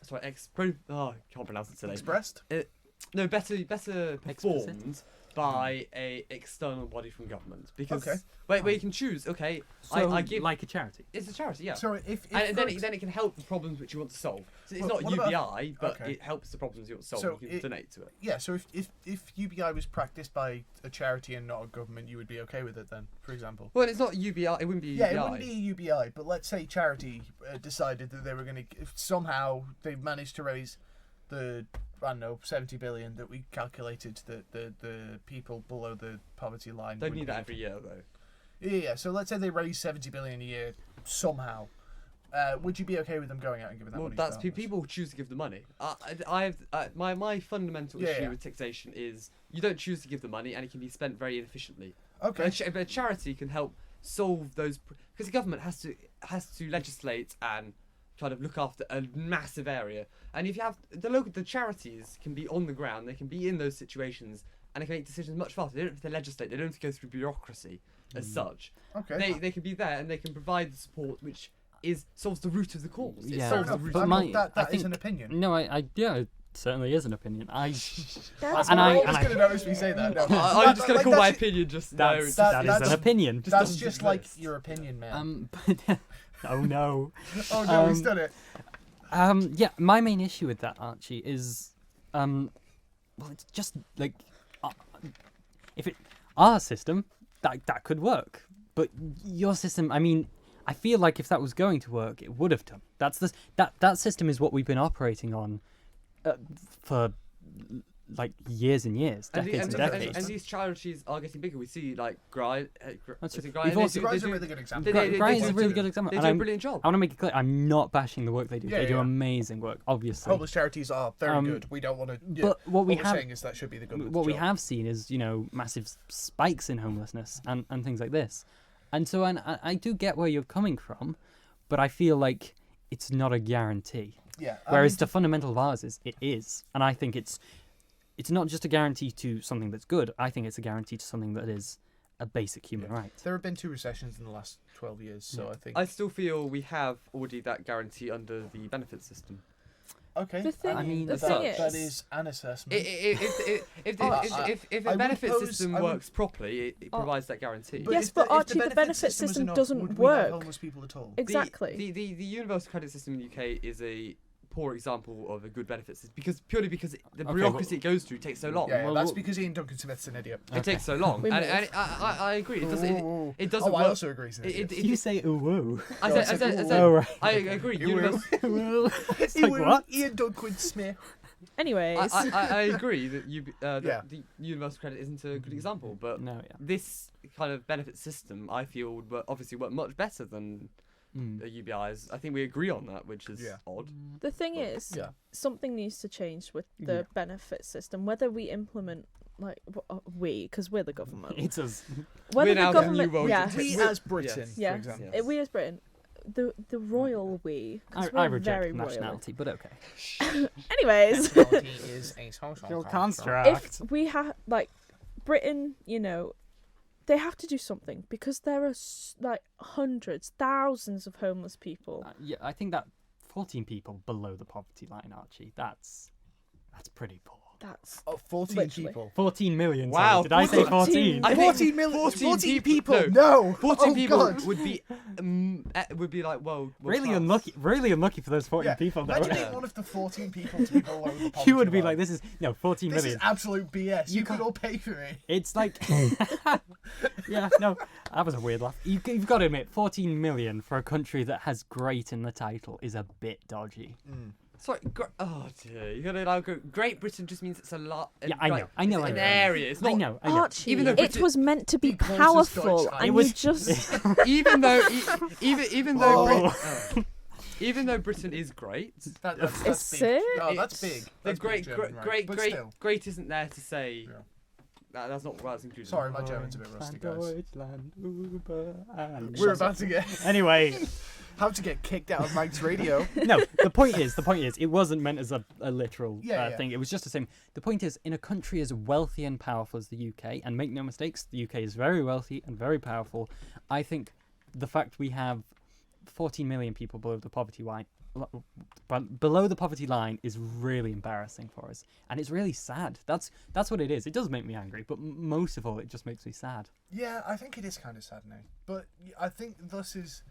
Sorry, I can't pronounce it today. Expressed. No, better Explicit? performed by a external body from government because Okay. where you can choose. Okay, So, I give like a charity. it's a charity, yeah. Sorry, if And then it can help the problems which you want to solve. So it's Well, not what about- UBI, but okay. it helps the problems you want to solve. So You can it- donate to it. yeah, so if UBI was practiced by a charity and not a government, you would be okay with it then, for example. Well, it's not UBI. It wouldn't be Yeah, UBI. it wouldn't be a UBI, but let's say charity decided that they were going to somehow they managed to raise the 70 billion that we calculated that the people below the poverty line. Don't would need that need. every year though. Yeah. So let's say they raise 70 billion a year somehow. Would you be okay with them going out and giving that Well, money? that's to the people choose to give the money. My fundamental Yeah, issue yeah. with taxation is you don't choose to give the money, and it can be spent very inefficiently. homeless? Okay. But a charity can help solve those because the government has to legislate and kind of look after a massive area. And if you have the charities can be on the ground, they can be in those situations, and they can make decisions much faster. They don't have to legislate. They don't have to go through bureaucracy as such. Okay. They can be there and they can provide the support which solves the root of the cause. It Yeah, solves Fair the enough. root but of my- the that I is think- an opinion. No, yeah, it certainly is an opinion. That's And I- always and I- going to notice me say that. No. I'm just gonna Like, call my that's- opinion just That's, no. that is that's- an opinion. just That's doesn't just like exist. your opinion, man. But oh no. Oh no, he's um, done it. Yeah, my main issue with that, Archie, is well, it's just like if our system that could work, but your system, I mean, I feel like if that was going to work, it would have done. That system is what we've been operating on for like years and years, decades and decades. And these charities are getting bigger. We see like Gry. That's is true. it Gry? We've They also- do- they Gry's a do- really good example. they Gry is do- a really good example. They and do a I'm- brilliant job. I want to make it clear, I'm not bashing the work they do. Yeah, They do yeah. amazing work, obviously. Homeless charities are very Um, good. We don't want to. Yeah. But what we we're have, saying is that should be the government's what we job. have seen is, massive spikes in homelessness and things like this. And so I do get where you're coming from, but I feel like it's not a guarantee. Yeah. Whereas the fundamental of ours is, it is. And I think it's not just a guarantee to something that's good. I think it's a guarantee to something that is a basic human right. there have been 2 recessions in the last 12 years, so I think. I still feel we have already that guarantee under the benefit system. Okay. The thing- I mean, the that- thing that is- is an assessment. If I a would benefit pose- system I would- works properly, it provides that guarantee. Yes, if but if the Archie, the benefit system was system enough, doesn't would we have work. homeless people at all? Exactly. The universal credit system in the UK is a poor example of a good benefit system because the Okay, bureaucracy it goes through takes so long. Yeah, Well, that's well- because Ian Duncan Smith's an idiot. It takes so long, We and move. I agree. It doesn't. Ooh. It doesn't Oh, I work. also agree. He's an idiot. You say ooh woo. I No, I said, said, I ooh. said, Oh, right. I agree. You Universal, Woo. It's He like will- what? Ian Duncan Smith. Anyways, I agree that Yeah. the universal credit isn't a good example, but No, yeah. this kind of benefit system I feel would obviously work much better than the UBIs. I think we agree on that, which is Yeah. odd. the thing is, Yeah. something needs to change with the Yeah. benefit system. Whether we implement, because we're the government. It's us. Whether We're now the the new government, world. yeah, We We're- as Britain, yeah, for example. Yes. we as Britain, the royal we, because I we're reject very royal. nationality, but okay. Anyways, Nationality is a social if we have Britain, they have to do something because there are hundreds, thousands of homeless people. Yeah, I think that 14 people below the poverty line, Archie, that's pretty poor. That's 14 Literally. people. 14 million. Wow, Sorry. Did I say 14? I think 14 million. 14 people. people- No. 14 Oh, people God. would be like world Really class. unlucky. Really unlucky for those 14 Yeah. people. Though. Imagine Yeah. being one of the 14 people to be below the poverty You would be line. like, 14 This million. is absolute BS. You can't- could all pay for it. It's like, yeah, no, that was a weird laugh. You've got to admit, 14 million for a country that has great in the title is a bit dodgy. Sorry, oh dear, you gotta go. Great Britain just means it's a lot. Yeah, I know, like, I know, it's I an know. area. It's not. I know. Archie. Even though It Britain- was meant to be The closest powerful, Deutsch and It was- you just Even though, even though Oh. Britain. even though Britain is great, That's It's big. sick. No, that's it's- big. the That's great, big German, right? great, But great, still. great isn't there to say. Yeah. That's not what's included. Sorry, my German's a bit rusty, guys. Deutschland, Uber, and- We're about to get Anyway, how to get kicked out of Mike's radio. no. The point is, it wasn't meant as a literal Yeah. thing. It was just the same. The point is, in a country as wealthy and powerful as the UK, and make no mistakes, the UK is very wealthy and very powerful. I think the fact we have 14 million people below the poverty line is really embarrassing for us, and it's really sad. That's what it is. It does make me angry, but most of all, it just makes me sad. Yeah, I think it is kind of saddening. But I think this is...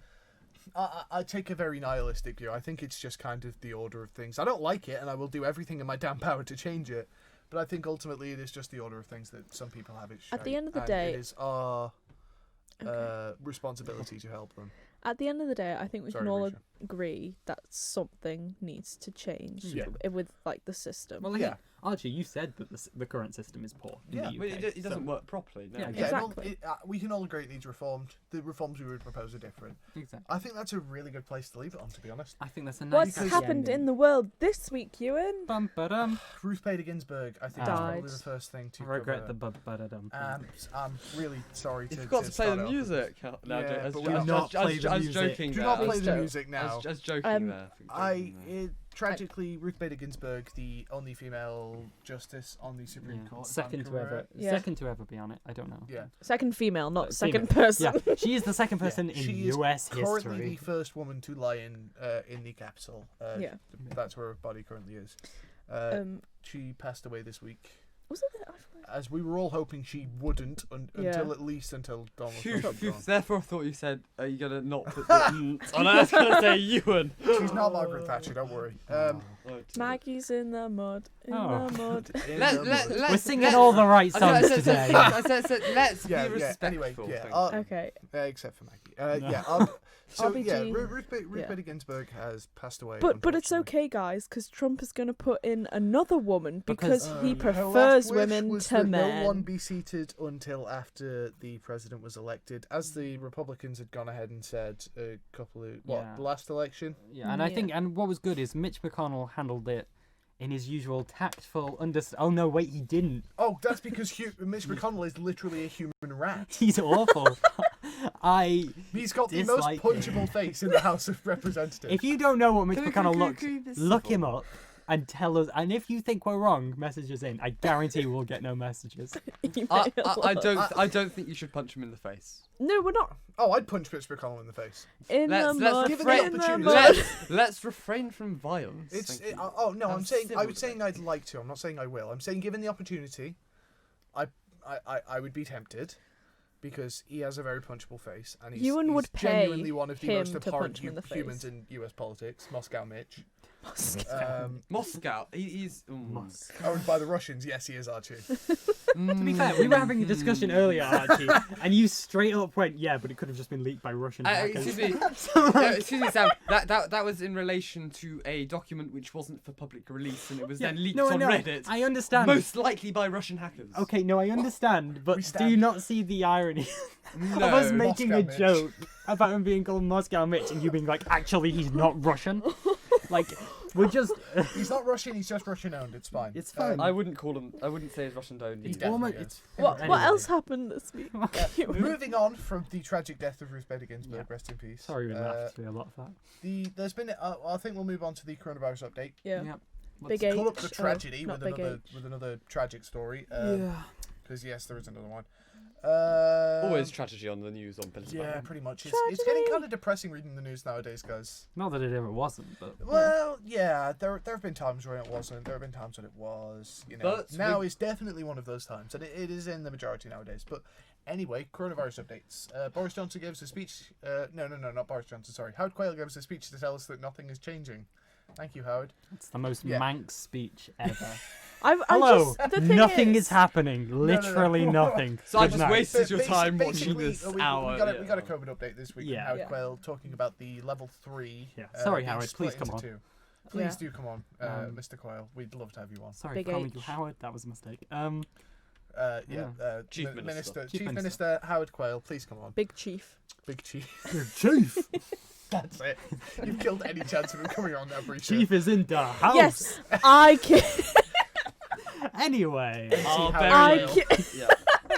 I take a very nihilistic view. I think it's just kind of the order of things. I don't like it, and I will do everything in my damn power to change it. But I think ultimately it is just the order of things that some people have it At the shite, end of the and day- it is our responsibility to help them. At the end of the day, I think we Sorry, can all Risha. agree that something needs to change Yeah. with like the system. Well, Yeah. Archie, you said that the current system is poor. In Yeah. the But UK, it doesn't work properly. No. Yeah, Yeah, Exactly. we can all agree it needs reformed. The reforms we would propose are different. Exactly. I think that's a really good place to leave it on, to be honest. I think that's a nice. What's happy happened ending. in the world this week, Ewan? Bum, ba-dum. Ruth Bader Ginsburg, I think, Died. is probably the first thing to I regret cover. the bum-ba-da-dum. I'm really sorry You to forgot to play start the off with music. No, Yeah, as, but as, we'll as, not as, play the as music. joking Do there. not play Please the don't. music now. As joking there. Tragically, Ruth Bader Ginsburg, the only female justice on the Supreme Court. if I'm Second to ever, correct. Yeah. second to ever be on it. I don't know. Yeah. Second female, not Female. second person. Yeah, she is the second Yeah, person in she is U.S. Currently history. the first woman to lie in the Capitol. Yeah. That's where her body currently is. She passed away this week. Was it? I forgot. As we were all hoping she wouldn't Yeah. until at least until Donald Phew, Trump phew, was gone. therefore, I thought you said, "Are you gonna not put the on?" I was gonna say Ewan. She's not Margaret Thatcher, don't worry. Maggie's in the mud. In Oh. the mud. We're singing all the right songs today. Let's Yeah, be yeah, respectful. anyway, yeah, thank uh, you. Okay. except for Maggie. No. Yeah. So RBG, yeah, Ruth yeah. Bader Ginsburg has passed away. But it's unfortunately. okay, guys, because Trump is going to put in another woman because he Her last prefers wish women was to that men. No one be seated until after the president was elected, as the Republicans had gone ahead and said a couple of Yeah. the last election. Yeah, and I Yeah. think, and what was good is Mitch McConnell handled it in his usual tactful Oh no, wait, he didn't. Oh, that's because Mitch McConnell is literally a human rat. He's awful. He's got the most dislike punchable face in the House of Representatives. If you don't know what Mitch Can we- McConnell can we- looks, can we be look civil? him up and tell us. And if you think we're wrong, message us in. I guarantee we'll get no messages. I Email I don't think you should punch him in the face. No, we're not. Oh, I'd punch Mitch McConnell in the face. In Let's- the let's mud. give it the In the opportunity. mud. Let's refrain from violence. It's thank you. oh no, Have I'm a saying civil I was saying debate. I'd like to. I'm not saying I will. I'm saying given the opportunity, I would be tempted. Because he has a very punchable face, and he's, Ewan he's would pay genuinely one of the him most to abhorrent punch him in the humans face. in U.S. politics. Moscow Mitch. Moscow. Moscow. He's Owned by the Russians. Yes, he is Archie. To be fair, we were having a discussion earlier, Archie, and you straight up went, "Yeah, but it could have just been leaked by Russian hackers." Excuse me, excuse me, Sam. That was in relation to a document which wasn't for public release, and it was Yeah, then leaked no, I on know. Reddit. I understand. Most likely by Russian hackers. Okay, no, I understand, but We do stand. you not see the irony No. of us making Moscow a Mitch. joke about him being called Moscow Mitch and you being like, actually, he's not Russian? Like, we're just. He's not Russian. He's just Russian owned. It's fine. It's fine. I wouldn't call him. I wouldn't say he's Russian owned. He's either. definitely Almost- is. What Anyway. else happened this week? Moving on from the tragic death of Ruth Bader Ginsburg, Yeah. rest in peace. Sorry, we didn't have to do a lot of that. There's been. I think we'll move on to the coronavirus update. Yeah. Yep. Big Let's- Call up H. the Oh, tragedy not with big another H. with another tragic story. Yeah. Because yes, there is another one. Always tragedy on the news on PolitiBabble. Yeah, pretty much. It's getting kind of depressing reading the news nowadays, guys. Not that it ever wasn't, but. Well, yeah, there have been times when it wasn't. There have been times when it was. You know, But now is definitely one of those times, and it is in the majority nowadays. But anyway, coronavirus updates. Boris Johnson gives a speech. No, not Boris Johnson. Sorry, Howard Quayle gives a speech to tell us that nothing is changing. Thank you, Howard. It's the most Yeah. Manx speech ever. I Hello, just, the thing nothing is is happening. no. Literally nothing. So I Good just night. wasted your time Basically, watching this we hour. got yeah. a COVID update this week. Yeah. From Howard Yeah. Quayle talking about the level 3. Yeah. Sorry, being Howard, split please come into on. two. Please Yeah. do come on, Mr. Quayle. We'd love to have you on. Sorry Big for calling H. you Howard. That was a mistake. Chief Chief Minister. Minister Howard Quayle, please come on. Big Chief. Big Chief. Chief. That's it. You've killed any chance of him coming on now, Brisha. Chief is in the house. Yes, I can. Anyway. Our How very,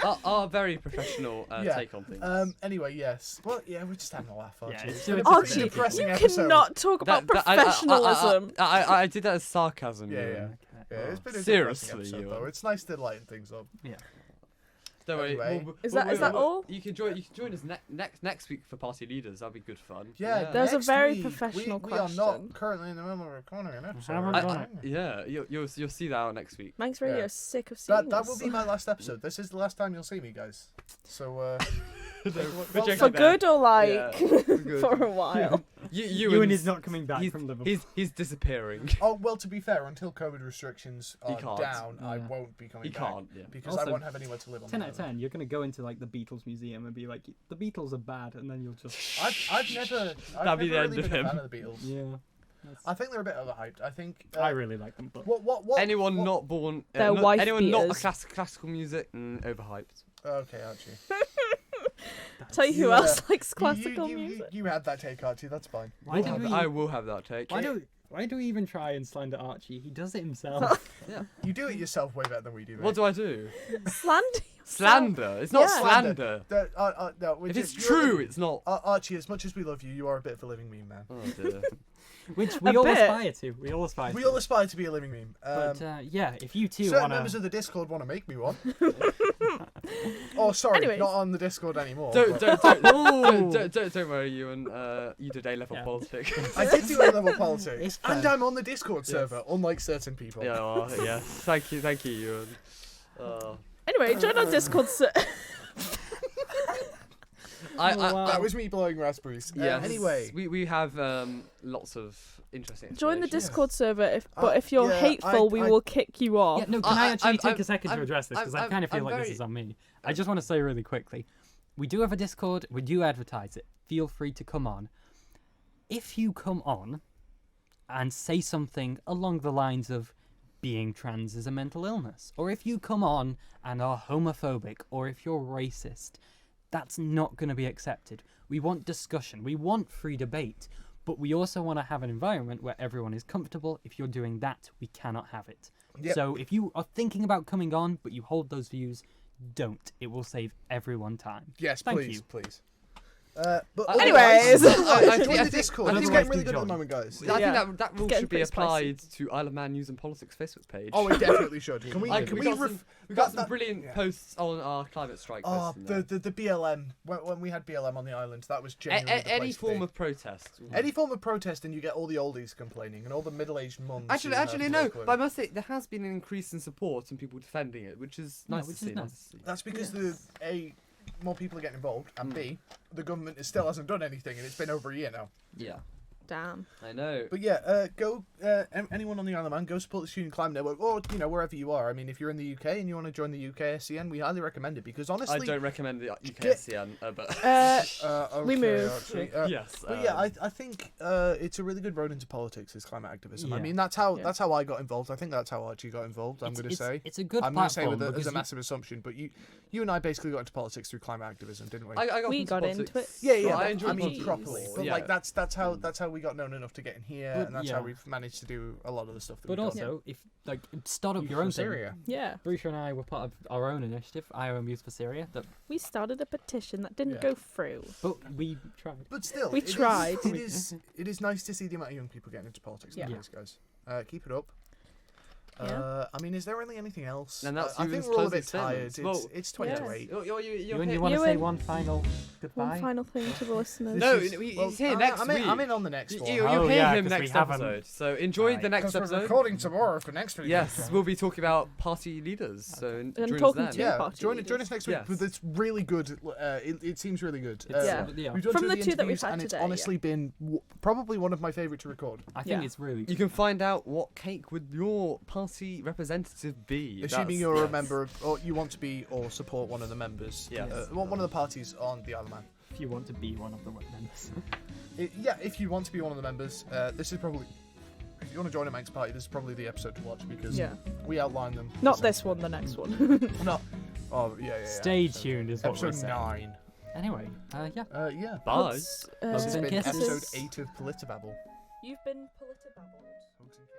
well. our very professional Yeah. take on things. Anyway, yes. Well, yeah, we're just having a laugh, Yeah, Archie. it's been a so pretty Archie, depressing you episode. cannot talk about professionalism. I did that as sarcasm. Yeah, Ewan. yeah. Yeah, it's been a Seriously, depressing episode, Ewan. though. It's nice to lighten things up. Yeah. Don't worry. Anyway. Is that all? You can join us next week for party leaders. That'll be good fun. Yeah, There's a next very week, professional we are question. not currently in the middle of recording an episode. Haven't right done now. it. Yeah, you'll see that out next week. Manx Radio Yeah. is sick of seeing That us. will be my last episode. This is the last time you'll see me, guys. So, We're well, joking For there. good or like Yeah, good. for a while. Ewan is not coming back from Liverpool. He's disappearing. oh, well, to be fair, until COVID restrictions He are can't. down, I Yeah. won't be coming He back. can't. Yeah. Because I Also, won't have anywhere to live on. 10 the out of island. 10, you're going to go into like the Beatles museum and be like, the Beatles are bad, and then you'll just. I've never That'd be the really end of been him. a fan of the Beatles. Yeah. I think they're a bit overhyped. I think. I really like them, but. What? Anyone what- not born, They're wife anyone not a beaters. classical music, overhyped. Okay, Archie. Tell you who You, else likes classical you, music. You had that take, Archie. That's fine. Why We'll did have we- that. I will have that take. Why do we even try and slander Archie? He does it himself. Yeah. You do it yourself way better than we do. What do I do? Slander. Slander. It's not Yeah. slander. No, we're If just- it's you're- true, it's not. Archie, as much as we love you, you are a bit of a living meme, man. Oh dear. Which we A all bit. aspire to. We all aspire We to. all aspire to be a living meme. But yeah, if you two Certain want members to. of the Discord want to make me one. Oh, sorry, Anyways. not on the Discord anymore. Don't but- don't worry, Ewan. You did A-level Yeah. politics. I did do A-level politics, It's and fair. I'm on the Discord server, unlike certain people. Yeah, well, yes. Thank you, Ewan. Anyway, join our Discord. I, wow. That was me blowing raspberries. yes. Anyway, we have lots of interesting. Join the information. Discord server, but if you're yeah, hateful, we I- will kick you off. Yeah, no, can I actually take a second to I'm- address this? Because I I'm- kind of feel I'm like very- this is on me. I just want to say really quickly. We do have a Discord. We do advertise it. Feel free to come on. If you come on and say something along the lines of being trans is a mental illness, or if you come on and are homophobic, or if you're racist, that's not going to be accepted. We want discussion. We want free debate. But we also want to have an environment where everyone is comfortable. If you're doing that, we cannot have it. Yep. So if you are thinking about coming on, but you hold those views, don't. It will save everyone time. yes, Thank please, you. please. But Anyways. I join think- the Discord. I It's think- getting really do good at the join. moment, guys. I Yeah. think that rule Getting should be pretty spicy. applied to Isle of Man News and Politics Facebook page. Oh, it definitely should. Can we? we Can we? got some that- brilliant yeah. posts on our climate strike. Oh, posts in there. the BLM. When we had BLM on the island, that was genuinely the Any place to form be. of protest. Any form of protest, and you get all the oldies complaining and all the middle-aged mums. who Actually, have no. clue. But I must say there has been an increase in support and people defending it, which is Yeah, nice which to is see. nice. Nice to see. That's because more people are getting involved, and B, the government still hasn't done anything, and it's been over a year now. Yeah, Damn. I know. But yeah, go anyone on the Isle of Man, go support the Student Climate Network, or wherever you are. I mean, if you're in the UK and you want to join the UK SCN, we highly recommend it because honestly, I don't recommend the UK Get- SCN, but We okay, move. Archie, yes. But yeah, I think it's a really good road into politics is climate activism. I Yeah. mean, that's how I got involved. I think that's how Archie got involved. I'm going to say. It's a good I'm going to say platform. with as because a you- massive assumption, but you and I basically got into politics through climate activism, didn't we? I got, We into got politics. into it. Yeah, Well, I but enjoyed I mean politics properly. before, But yeah. like that's how we got known enough to get in here, But, and that's yeah. how we've managed to do a lot of the stuff that But we've done. also, if like start up Youth your own for thing. Syria. Yeah. Bruce and I were part of our own initiative, IOM Youth for Syria, We started a petition that didn't Yeah. go through. but we tried. But still, We it is- tried. It is nice to see the amount of young people getting into politics Yeah. nowadays, guys. Keep it up. Yeah. I mean, is there really anything else? And that's I think Ewan's we're all a bit closing tired. statements. It's 20 to Yes. 8. You're You here- want to You say and- one final goodbye? One final thing to the listeners. No, This is- he's here I'm- next I'm week. I'm in on the next one. You'll Oh, hear yeah, him 'cause we next haven't- episode. So enjoy Right. the next Because we're episode. recording tomorrow for next week. Yes, we'll be talking about party leaders. So And join us talking then. to Yeah, party join leaders. us next week. Yes. But it's really good. It seems really good. It's, Yeah. We've done From two the of two that we've interviews, had and it's today, honestly been probably one of my favourite to record. I think Yeah. it's really. You can find out what cake would your party representative be. Assuming you're a member of, or you want to be or support one of the members. Yes. One of the parties on the Isle of Man. If you want to be one of the members. Yeah, if you want to be one of the members, this is probably. If you want to join a Manx party, this is probably the episode to watch because Yeah. we outline them. Not this one, the next one. No. Oh yeah. Stay tuned is what we're Episode saying. 9. Anyway, yeah. Yeah. Bye. This Hugs has and been kisses. episode 8 of PolitiBabble. You've been PolitiBabbled. Hugs and kisses.